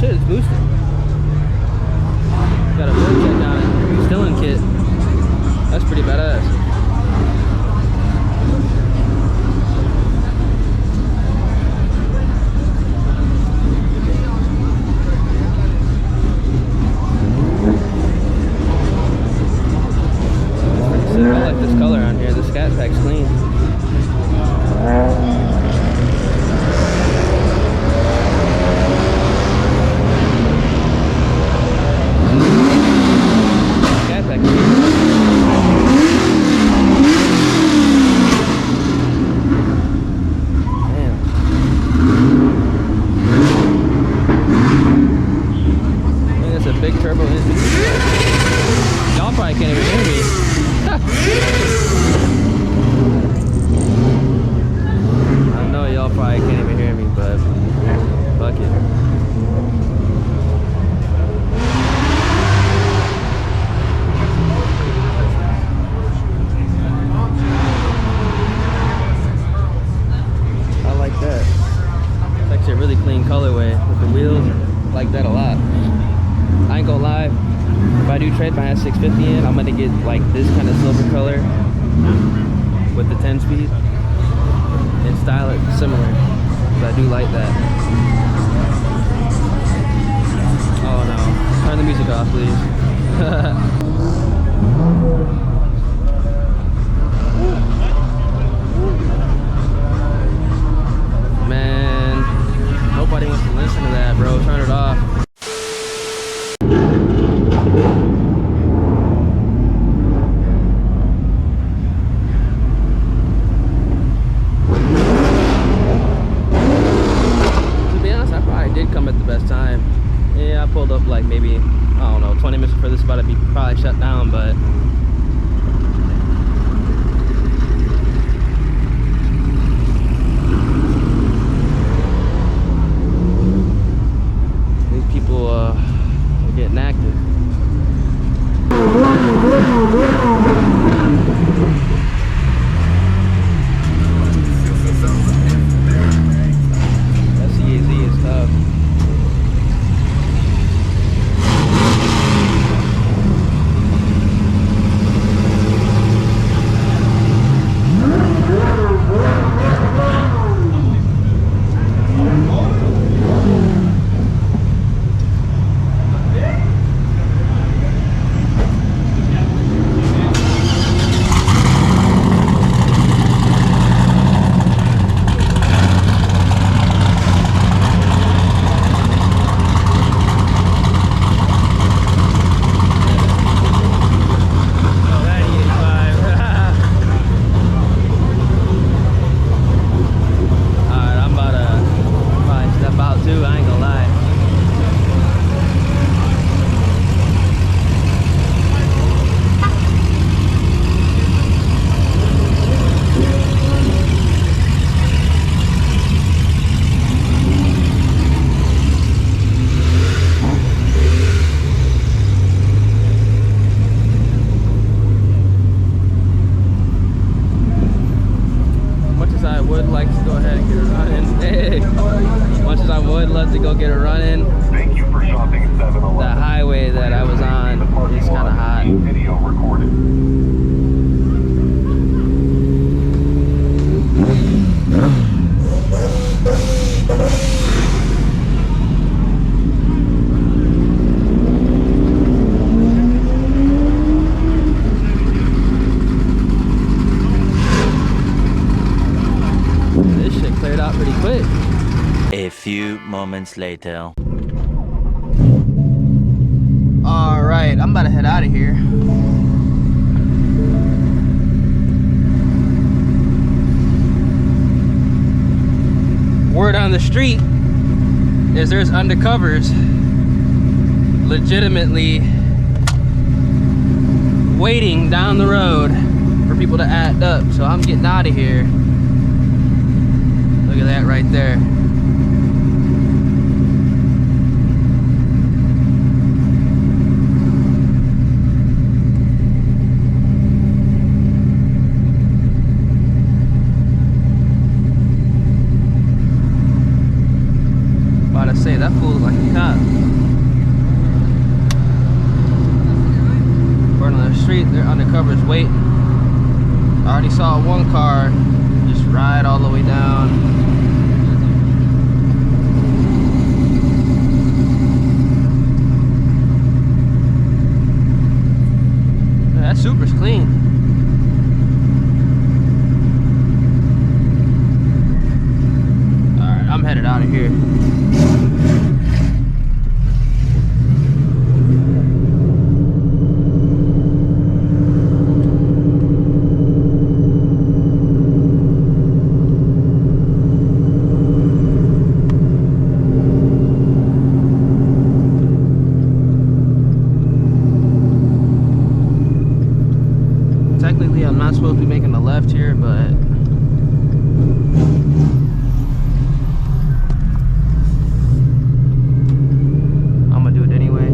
shit, it's boosted. Got a board kit down it. Still in kit. That's pretty badass. I like this color on here. The scat pack's clean. Scat pack. Damn. I think that's a big turbo engine. Y'all probably can't even hear me. I know y'all probably can't even hear me, but fuck it. I like that. It's actually a really clean colorway with the wheels. I like that a lot. I ain't gonna lie. If I do trade my S650 in, I'm gonna get like this kind of silver color with the 10-speed and style it similar. But I do like that. Oh no! Turn the music off, please. Man, nobody wants to listen to that, bro. Turn it off. Pulled up like maybe, I don't know, 20 minutes before this is about to be probably shut down, but these people are getting active. SEAZ is tough. To go get a run in. Thank you for shopping at 7-Eleven. The highway that I was on is kind of hot. Video recorded. This shit cleared out pretty quick. A few moments later. Alright, I'm about to head out of here. Word on the street is there's undercovers legitimately waiting down the road for people to act up. So I'm getting out of here. Look at that right there. Say that fool look like a cop. undercover's waiting. I already saw one car just ride all the way down. That Supra's clean. Alright, I'm headed out of here. Technically, I'm not supposed to be making a left here, but I'm gonna do it anyway.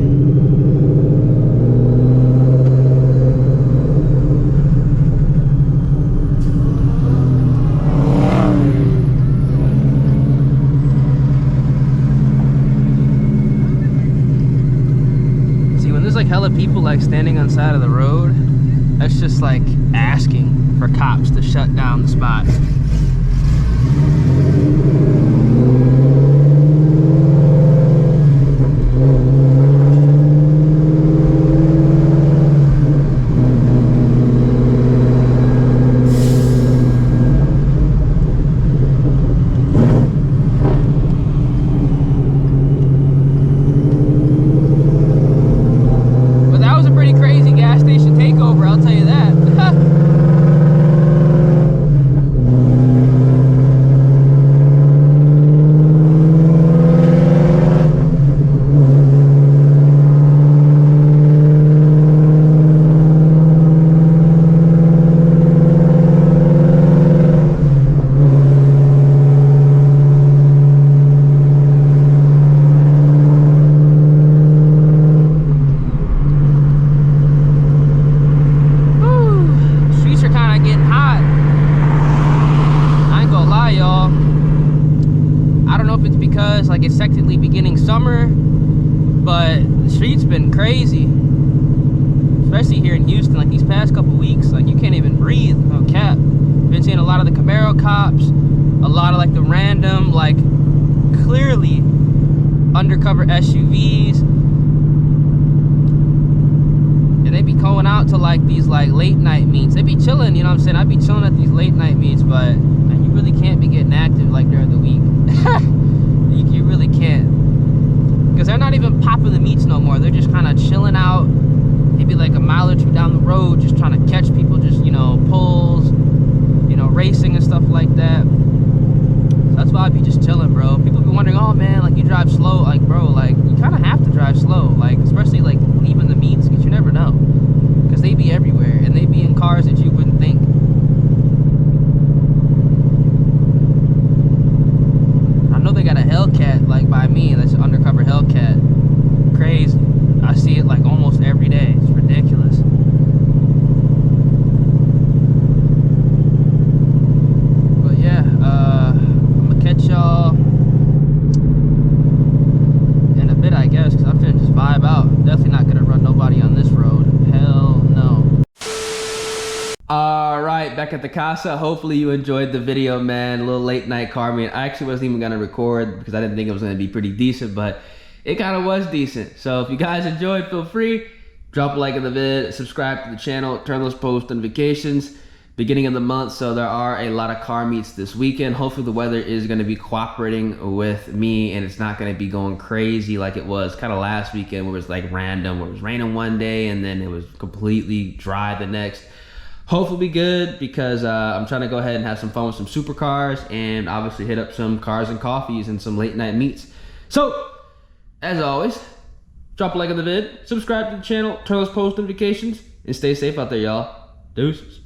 See, when there's like hella people like standing on the side of the road, that's just like asking for cops to shut down the spot. But that was a pretty crazy gas station takeover, I'll tell you that. Like it's technically beginning summer, but the street's been crazy, especially here in Houston. Like these past couple weeks, like you can't even breathe, no cap. Been seeing a lot of the Camaro cops, a lot of like the random, like clearly undercover SUVs, and they be going out to like these like late night meets. They be chilling, you know what I'm saying? I be chilling at these late night meets, but man, you really can't be getting active like during the week. You really can't, because they're not even popping the meets no more. They're just kind of chilling out, maybe like a mile or two down the road, just trying to catch people, just, you know, pulls, you know, racing and stuff like that. So that's why I be just chilling, bro. People be wondering, oh man, like you drive slow. Like, bro, like you kind of have to drive slow, like especially like leaving the meets, because you never know, because they be everywhere and they be in cars that you wouldn't think. They got a Hellcat like by me. That's an undercover Hellcat. Crazy. I see it like almost every day. It's ridiculous. But yeah, I'm gonna catch y'all in a bit, I guess, because I'm finna just vibe out. Definitely not gonna run nobody on this road. Hell no. Alright, back at the casa. Hopefully you enjoyed the video, man. A little late night car meet. I actually wasn't even gonna record because I didn't think it was gonna be pretty decent, but it kind of was decent. So if you guys enjoyed, feel free, drop a like in the vid, subscribe to the channel, turn those post notifications. Beginning of the month, so there are a lot of car meets this weekend. Hopefully the weather is gonna be cooperating with me and it's not gonna be going crazy like it was kind of last weekend, where it was like random, where it was raining one day and then it was completely dry the next. Hopefully be good, because I'm trying to go ahead and have some fun with some supercars and obviously hit up some cars and coffees and some late night meets. So, as always, drop a like on the vid, subscribe to the channel, turn those post notifications, and stay safe out there, y'all. Deuces.